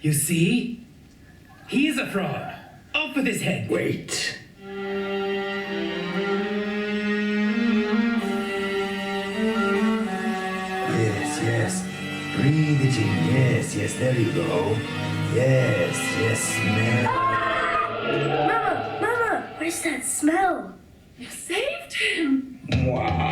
You see? He's a fraud. Off with his head. Wait. Yes. Breathe it in. Yes, there you go. Yes, smell. Mama, what is that smell? You saved him. What?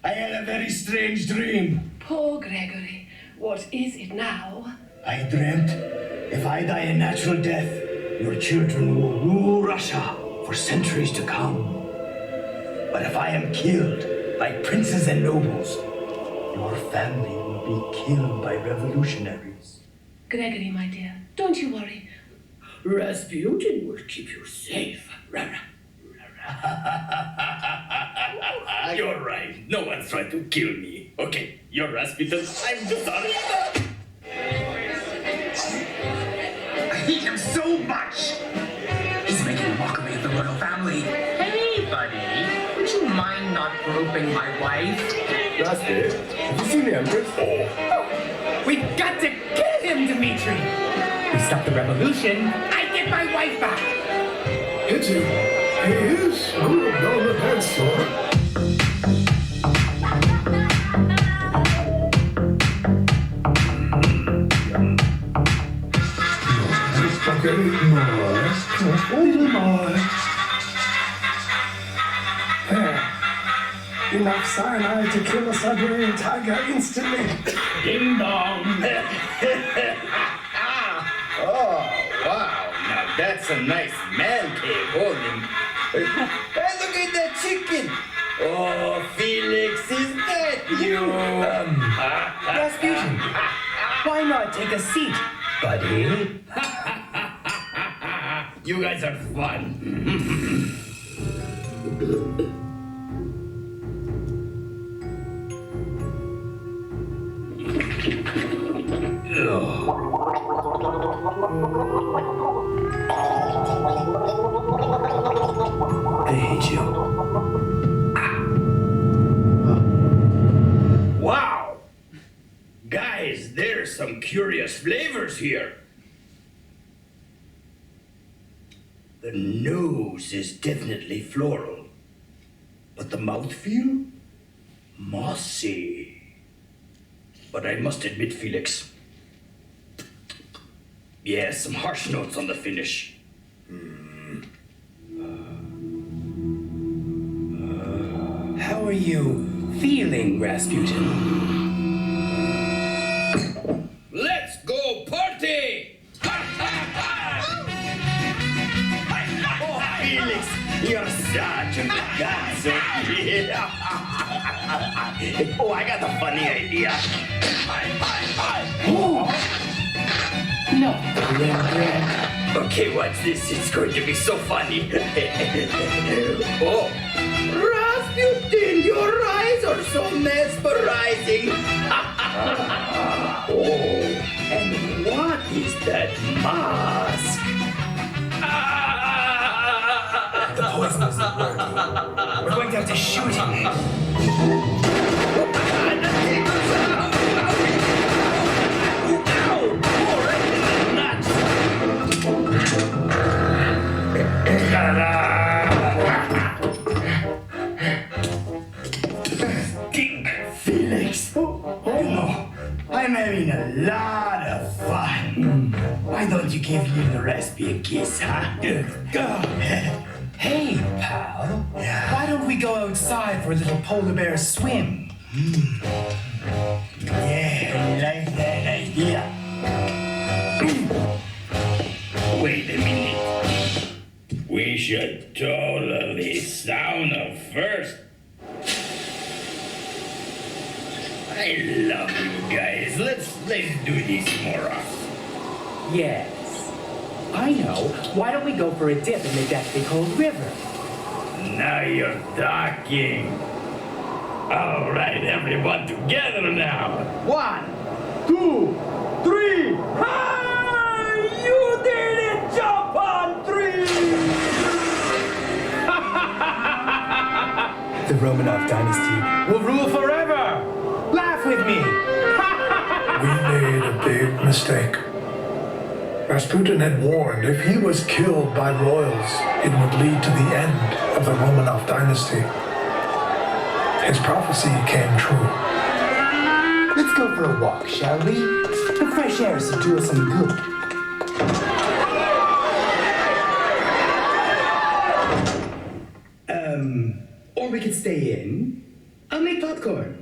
I had a very strange dream. Poor Gregory. What is it now? I dreamt if I die a natural death, your children will rule Russia for centuries to come. But if I am killed by princes and nobles, your family will be killed by revolutionaries. Gregory, my dear, don't you worry. Rasputin will keep you safe. You're right. No one's trying to kill me. Okay, you're Rasputin. I'm just sorry. I hate him so much. He's making a mockery of the royal family. Hey, buddy. Would you mind not groping my wife? Rasputin, have you seen the Empress? Oh. We've got to kill him, Dmitri. We stop the revolution. I get my wife back. He is good on the pencil. Okay, more. Just a little more. There. Enough cyanide to kill a Siberian tiger instantly. Ding dong. Oh, wow. Now that's a nice man cave. Holy. Hey, look at that chicken. Oh, Felix, is that you? Rasputin, why not take a seat, buddy? You guys are fun. I hate you. Wow! Guys, there's some curious flavors here. The nose is definitely floral, but the mouthfeel? Mossy. But I must admit, Felix, yeah, some harsh notes on the finish. How are you feeling, Rasputin? Let's go party! Oh, Felix, you're such a good dancer. Oh, I got a funny idea. No. Okay, watch this. It's going to be so funny. Oh, Rasputin, your eyes are so mesmerizing. Oh, and what is that mask? The poison isn't working. We're going to have to shoot him. Felix, I'm having a lot of fun. Why don't you give little Raspy a kiss, huh? Hey, pal. Why don't we go outside for a little polar bear swim? Yeah, I like that idea. Wait a minute. We should totally sauna first. I love you guys. Let's Let's do this more often. Yes. I know. Why don't we go for a dip in the deathly cold river? Now you're talking. All right, everyone together now. 1, 2, 3. Hi! You didn't jump on 3! The Romanov dynasty will rule forever! Laugh with me! We made a big mistake. Rasputin had warned if he was killed by royals, it would lead to the end of the Romanov dynasty. His prophecy came true. Let's go for a walk, shall we? The fresh air should do us some good. Or we could stay in. I'll make popcorn.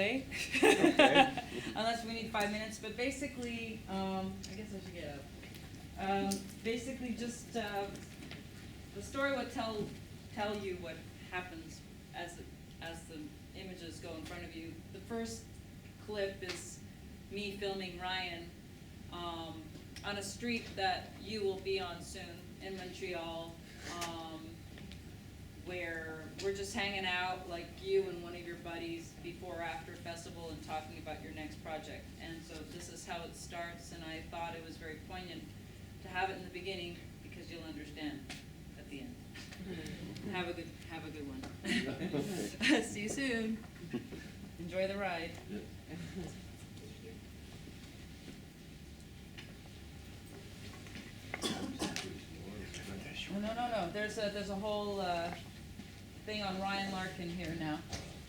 play. Unless we need 5 minutes, but basically, I guess I should get up. Basically just, the story would tell you what happens as the images go in front of you. The first clip is me filming Ryan on a street that you will be on soon in Montreal, where we're just hanging out like you and one of your buddies before or after festival and talking about your next project. And so this is how it starts, and I thought it was very poignant to have it in the beginning because you'll understand at the end. Have a good one. See you soon. Enjoy the ride. No. There's a whole thing on Ryan Larkin here now.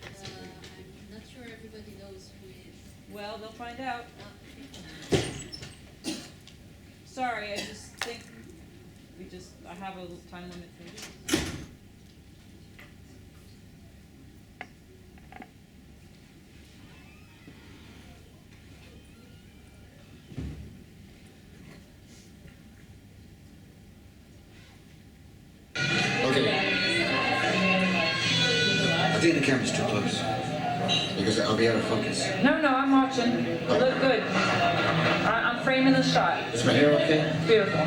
I'm not sure everybody knows who he is. Well, they'll find out. Sorry, I just think I have a little time limit for this. I think the camera's too close. Because I'll be out of focus. No, I'm watching. You look good. I'm framing the shot. Is my hair okay? It's beautiful.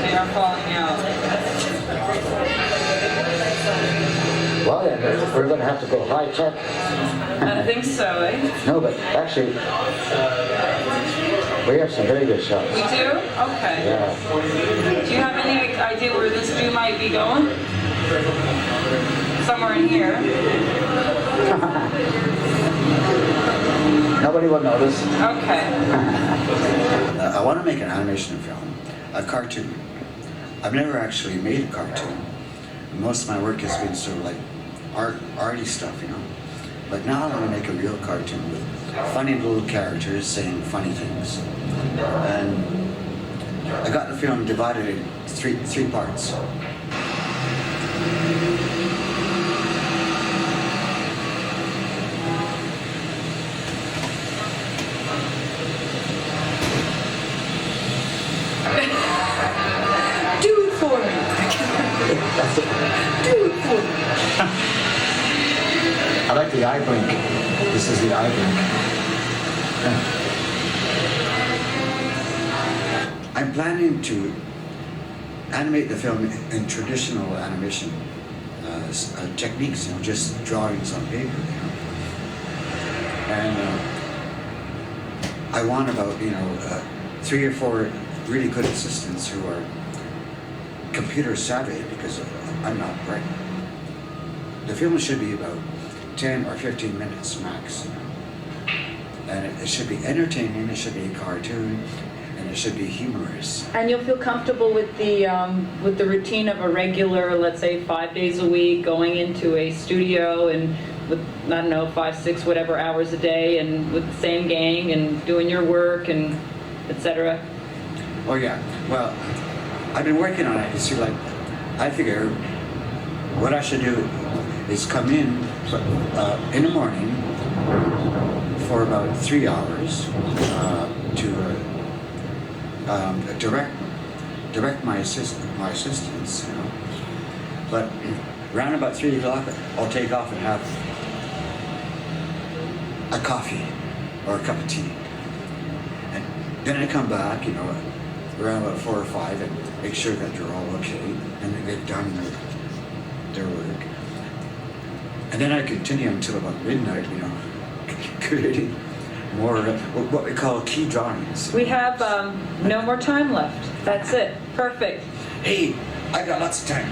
They are falling out. Well, then, we're going to have to go high tech. I think so, eh? No, but actually, we have some very good shots. We do? Okay. Yeah. Do you have any idea where this view might be going? Somewhere in here. Nobody will notice. Okay. I want to make an animation film, a cartoon. I've never actually made a cartoon. Most of my work has been sort of like arty stuff, you know. But now I want to make a real cartoon with funny little characters saying funny things. And I got the film divided in three parts. Do it for me. Do it for me. I like the eye blink. This is the eye blink. Yeah. I'm planning to animate the film in traditional animation techniques, you know, just drawings on paper, you know. And I want about, 3 or 4 really good assistants who are computer savvy, because I'm not bright. The film should be about 10 or 15 minutes max, you know. And it should be entertaining, it should be a cartoon, and it should be humorous. And you'll feel comfortable with the routine of a regular, let's say 5 days a week, going into a studio and with, I don't know, 5, 6, whatever hours a day, and with the same gang and doing your work and etc. Oh yeah, well, I've been working on it. You see, like, I figure what I should do is come in the morning for about 3 hours to direct my assistants, you know. But around about 3 o'clock, I'll take off and have a coffee or a cup of tea, and then I come back, you know, around about 4 or 5, and make sure that they're all okay, and that they've done their work. And then I continue until about midnight, you know, creating more what we call key drawings. We have no more time left. That's it. Perfect. Hey, I got lots of time.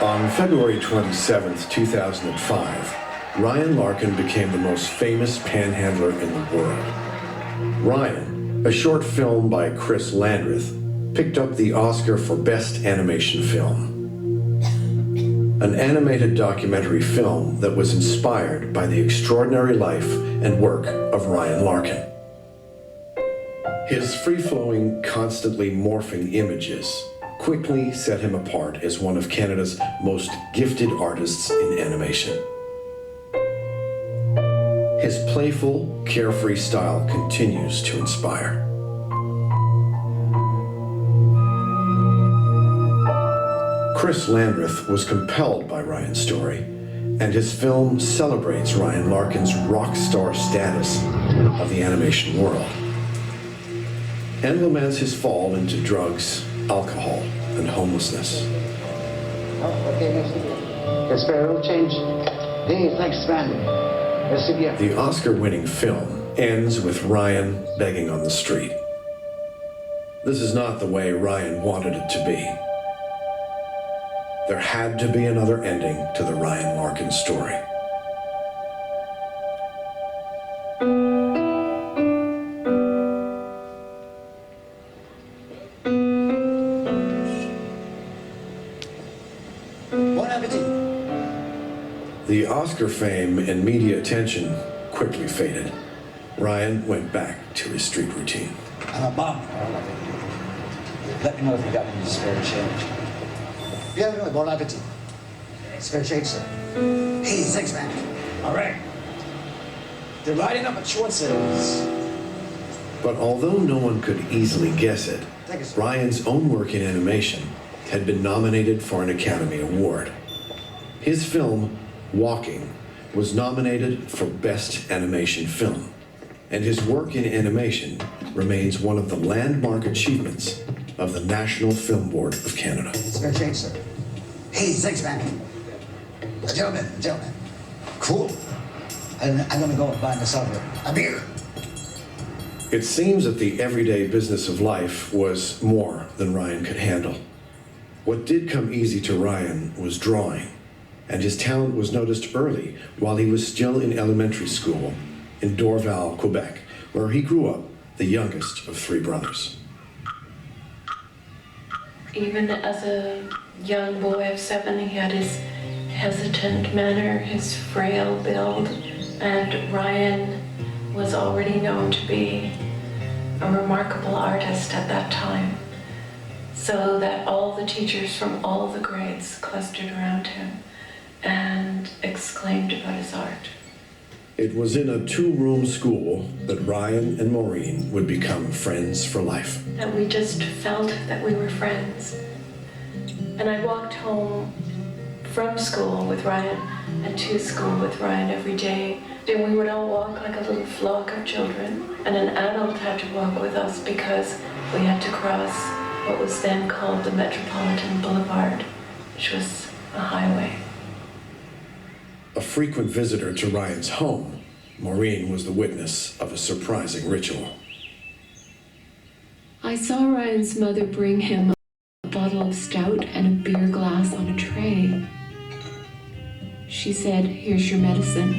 On February 27th, 2005, Ryan Larkin became the most famous panhandler in the world. Ryan, a short film by Chris Landreth, picked up the Oscar for Best Animation Film. An animated documentary film that was inspired by the extraordinary life and work of Ryan Larkin. His free-flowing, constantly morphing images quickly set him apart as one of Canada's most gifted artists in animation. His playful, carefree style continues to inspire. Chris Landreth was compelled by Ryan's story, and his film celebrates Ryan Larkin's rock star status of the animation world, and laments his fall into drugs, alcohol, and homelessness. Oh, okay, merci. Espero change. Hey, thanks, man. Merci bien. The Oscar-winning film ends with Ryan begging on the street. This is not the way Ryan wanted it to be. There had to be another ending to the Ryan Larkin story. The Oscar fame and media attention quickly faded. Ryan went back to his street routine. I'm a bum. Let me know if you got any spare change. Bienvenue, bon appetit. Spare change, sir. Hey, thanks, man. All right. They're lining up at Schwartz's. But although no one could easily guess it, Ryan's own work in animation had been nominated for an Academy Award. His film, Walking, was nominated for Best Animation Film, and his work in animation remains one of the landmark achievements of the National Film Board of Canada. Spare change, sir. Hey, thanks, man. A gentleman. Cool. I'm gonna go and buy myself a beer. It seems that the everyday business of life was more than Ryan could handle. What did come easy to Ryan was drawing, and his talent was noticed early while he was still in elementary school in Dorval, Quebec, where he grew up, the youngest of three brothers. Even as a young boy of 7, he had his hesitant manner, his frail build, and Ryan was already known to be a remarkable artist at that time, so that all the teachers from all the grades clustered around him and exclaimed about his art. It was in a 2-room school that Ryan and Maureen would become friends for life. That we just felt that we were friends. And I walked home from school with Ryan and to school with Ryan every day. And we would all walk like a little flock of children. And an adult had to walk with us because we had to cross what was then called the Metropolitan Boulevard, which was a highway. A frequent visitor to Ryan's home, Maureen was the witness of a surprising ritual. I saw Ryan's mother bring him a bottle of stout and a beer glass on a tray. She said, "Here's your medicine."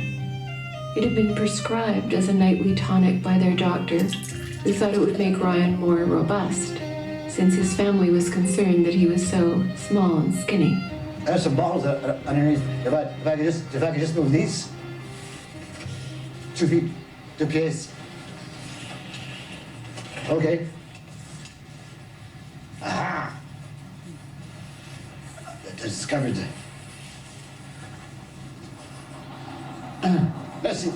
It had been prescribed as a nightly tonic by their doctor, who thought it would make Ryan more robust, since his family was concerned that he was so small and skinny. There's some bottles underneath. If I could just move these 2 feet, 2 pieds. Okay. Aha! I discovered. Merci.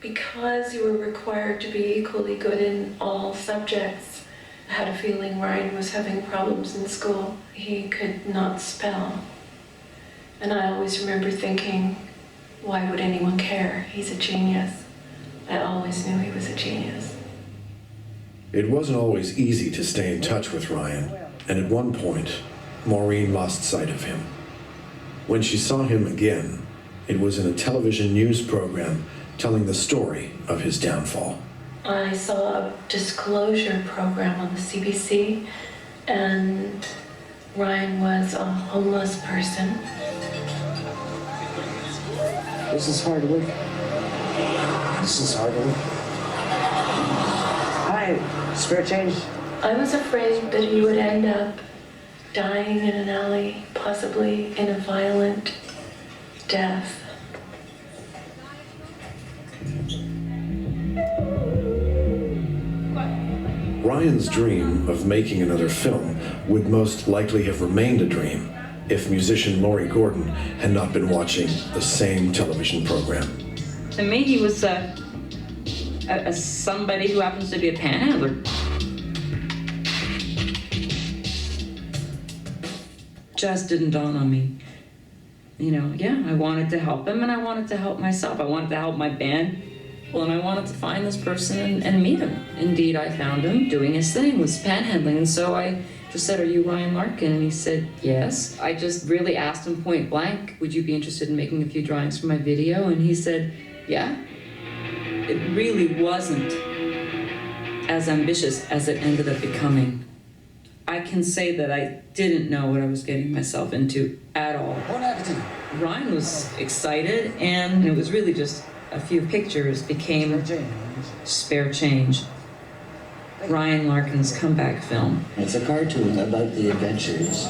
Because you were required to be equally good in all subjects, I had a feeling Ryan was having problems in school. He could not spell. And I always remember thinking, why would anyone care? He's a genius. I always knew he was a genius. It wasn't always easy to stay in touch with Ryan, and at one point, Maureen lost sight of him. When she saw him again, it was in a television news program telling the story of his downfall. I saw a disclosure program on the CBC, and Ryan was a homeless person. This is hard work. This is hard work. Hi, spare change? I was afraid that he would end up dying in an alley, possibly in a violent death. Ryan's dream of making another film would most likely have remained a dream if musician Lori Gordon had not been watching the same television program. To me, he was somebody who happens to be a panhandler. Just didn't dawn on me. You know, yeah, I wanted to help him and I wanted to help myself. I wanted to help my band. Well, and I wanted to find this person and meet him. Indeed, I found him doing his thing, was panhandling. And so I just said, "Are you Ryan Larkin?" And he said, "Yes." I just really asked him point blank, "Would you be interested in making a few drawings for my video?" And he said, "Yeah." It really wasn't as ambitious as it ended up becoming. I can say that I didn't know what I was getting myself into at all. Ryan was excited, and it was really just a few pictures became Spare Change. Ryan Larkin's comeback film. It's a cartoon about the adventures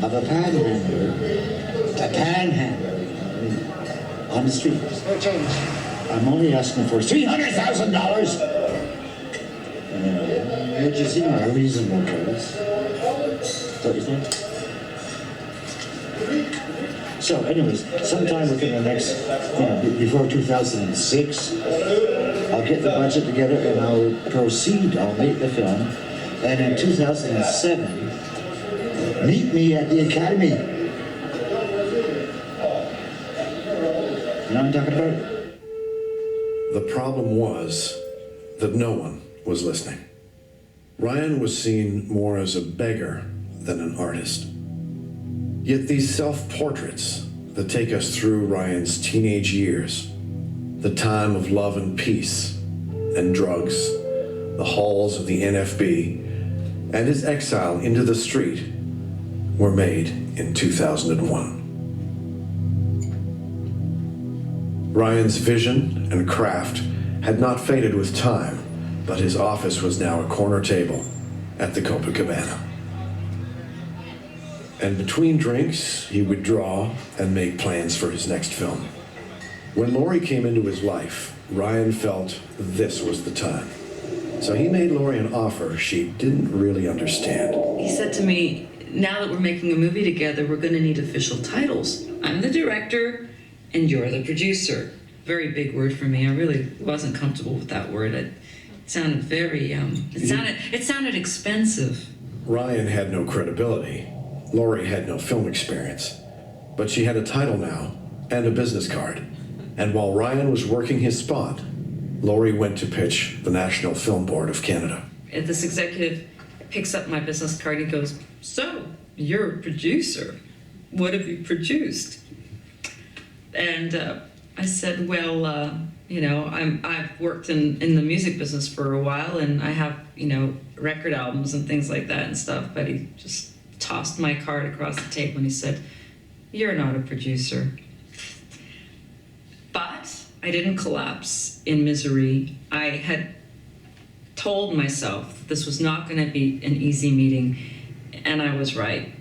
of a panhandler on the street. Spare change. I'm only asking for $300,000. Which is, you know, a reasonable price. Don't you think? So, anyways, sometime within the next, before 2006, I'll get the budget together and I'll proceed. I'll make the film. And in 2007, meet me at the Academy. You know what I'm talking about? The problem was that no one was listening. Ryan was seen more as a beggar than an artist. Yet these self-portraits that take us through Ryan's teenage years, the time of love and peace and drugs, the halls of the NFB, and his exile into the street were made in 2001. Ryan's vision and craft had not faded with time, but his office was now a corner table at the Copacabana. And between drinks, he would draw and make plans for his next film. When Lori came into his life, Ryan felt this was the time. So he made Lori an offer she didn't really understand. He said to me, "Now that we're making a movie together, we're going to need official titles. I'm the director and you're the producer." Very big word for me. I really wasn't comfortable with that word. It sounded very, it sounded expensive. Ryan had no credibility. Lori had no film experience. But she had a title now and a business card. And while Ryan was working his spot, Lori went to pitch the National Film Board of Canada. And this executive picks up my business card and goes, "So, you're a producer. What have you produced?" And I said, "Well, I've worked in the music business for a while, and I have, record albums and things like that and stuff." But he just tossed my card across the table and he said, "You're not a producer." But I didn't collapse in misery. I had told myself that this was not going to be an easy meeting, and I was right.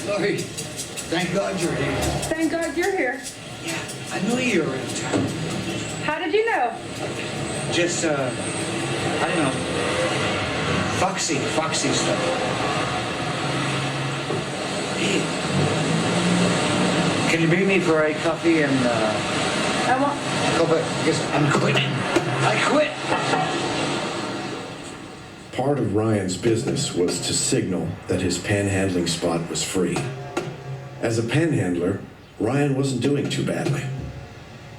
Lori, thank God you're here. Thank God you're here. Yeah, I knew you were in town. How did you know? Just, I don't know, foxy stuff. Hey, can you bring me for a coffee and, I want... Because I'm quitting. I quit. Part of Ryan's business was to signal that his panhandling spot was free. As a panhandler, Ryan wasn't doing too badly.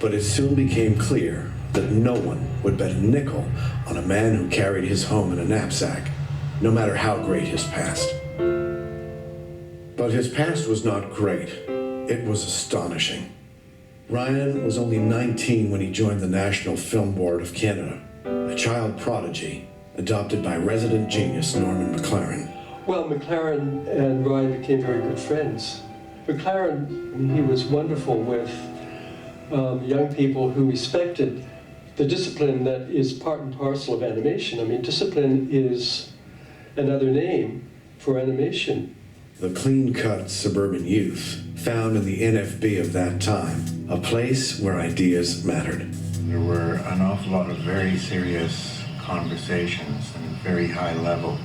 But it soon became clear that no one would bet a nickel on a man who carried his home in a knapsack, no matter how great his past. But his past was not great. It was astonishing. Ryan was only 19 when he joined the National Film Board of Canada, a child prodigy adopted by resident genius Norman McLaren. Well, McLaren and Ryan became very good friends. McLaren, he was wonderful with young people who respected the discipline that is part and parcel of animation. I mean, discipline is another name for animation. The clean-cut suburban youth found in the NFB of that time a place where ideas mattered. There were an awful lot of very serious conversations and very high level.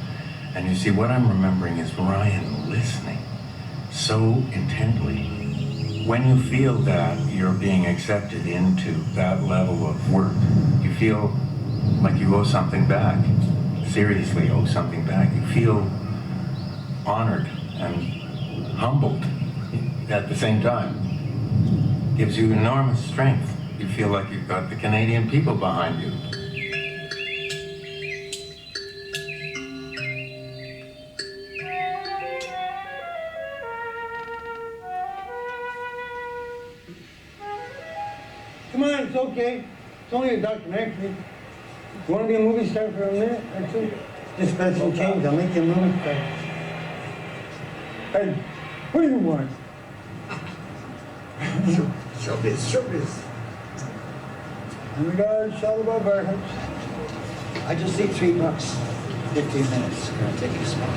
And you see, what I'm remembering is Ryan listening so intently. When you feel that you're being accepted into that level of work, you feel like you owe something back, seriously owe something back. You feel honored and humbled at the same time. Gives you enormous strength. You feel like you've got the Canadian people behind you. Come on, it's okay. It's only a documentary. You want to be a movie star for a minute or two? Just spend some change, I'll make you a movie star. Hey, what do you want? Showbiz, showbiz. And we got a shot above our heads. I just need $3. 15 minutes. Gonna take you to smoke.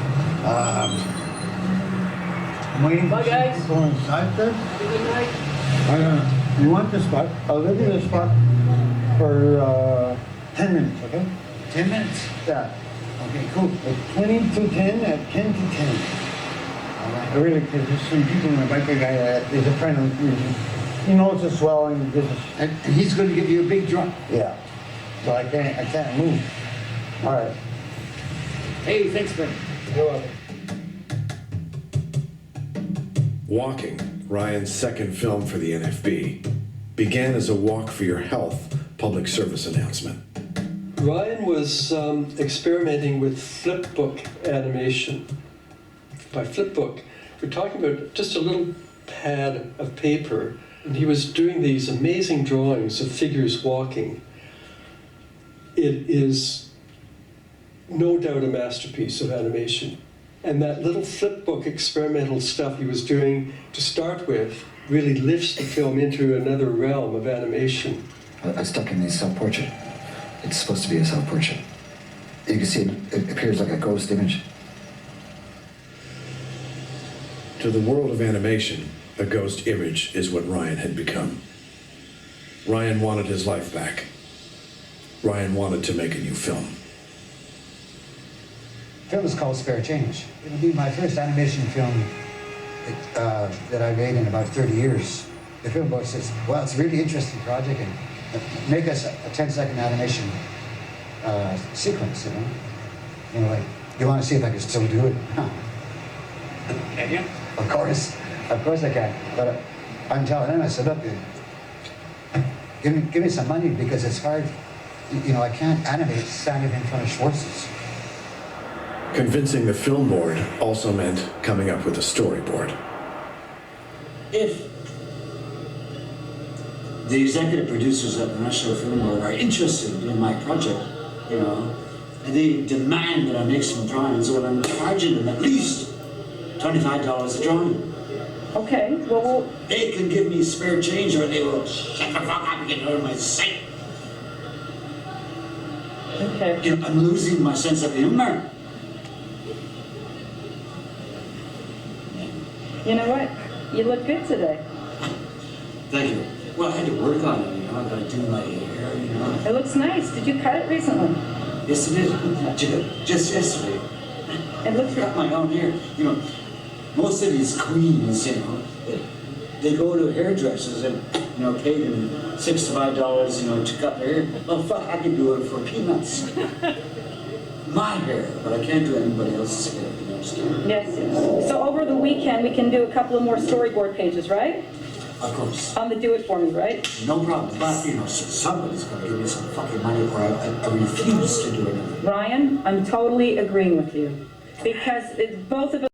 I'm waiting for people inside there. Good night. You want this spot? I'll give you this spot for 10 minutes, okay? 10 minutes? Yeah. Okay, cool. At 20 to 10, at 10 to 10. All right. I really, because there's some people in the biker guy, there's a friend of mine. He knows the swelling business. And he's going to give you a big drop. Yeah. So I can't move. All right. Hey, thanks, man. You're welcome. Walking, Ryan's second film for the NFB, began as a Walk for Your Health public service announcement. Ryan was experimenting with flipbook animation. By flipbook, we're talking about just a little pad of paper, and he was doing these amazing drawings of figures walking. It is no doubt a masterpiece of animation. And that little flipbook experimental stuff he was doing to start with really lifts the film into another realm of animation. I stuck in the self-portrait. It's supposed to be a self-portrait. You can see it appears like a ghost image. To the world of animation, a ghost image is what Ryan had become. Ryan wanted his life back. Ryan wanted to make a new film. The film is called Spare Change. It'll be my first animation film that I made in about 30 years. The film board says, well, it's a really interesting project, and make us a 10-second animation sequence, you know? You know, like, you want to see if I can still do it? Can you? Of course I can. But I'm telling them, I said, look, give me some money, because it's hard. You know, I can't animate standing in front of Schwartz's. Convincing the film board also meant coming up with a storyboard. If the executive producers at the National Film Board are interested in my project, you know, and they demand that I make some drawings, well, I'm charging them at least $25 a drawing. Okay, well, they can give me spare change, or they will shut the fuck up and get out of my sight. Okay. You know, I'm losing my sense of humor. You know what? You look good today. Thank you. Well, I had to work on it, you know. I got to do my hair, you know. It looks nice. Did you cut it recently? Yes, it did. Just yesterday. It looks. I got my own hair. You know, most of these queens, you know, they go to hairdressers and, you know, pay them $65, you know, to cut their hair. Oh, fuck, I can do it for peanuts. My hair, but I can't do anybody else's hair. You understand? Yes. So over the weekend, we can do a couple of more storyboard pages, right? Of course. On the Do It For Me, right? No problem. But, you know, somebody's going to give me some fucking money, or I refuse to do it. Ryan, I'm totally agreeing with you. Because both of us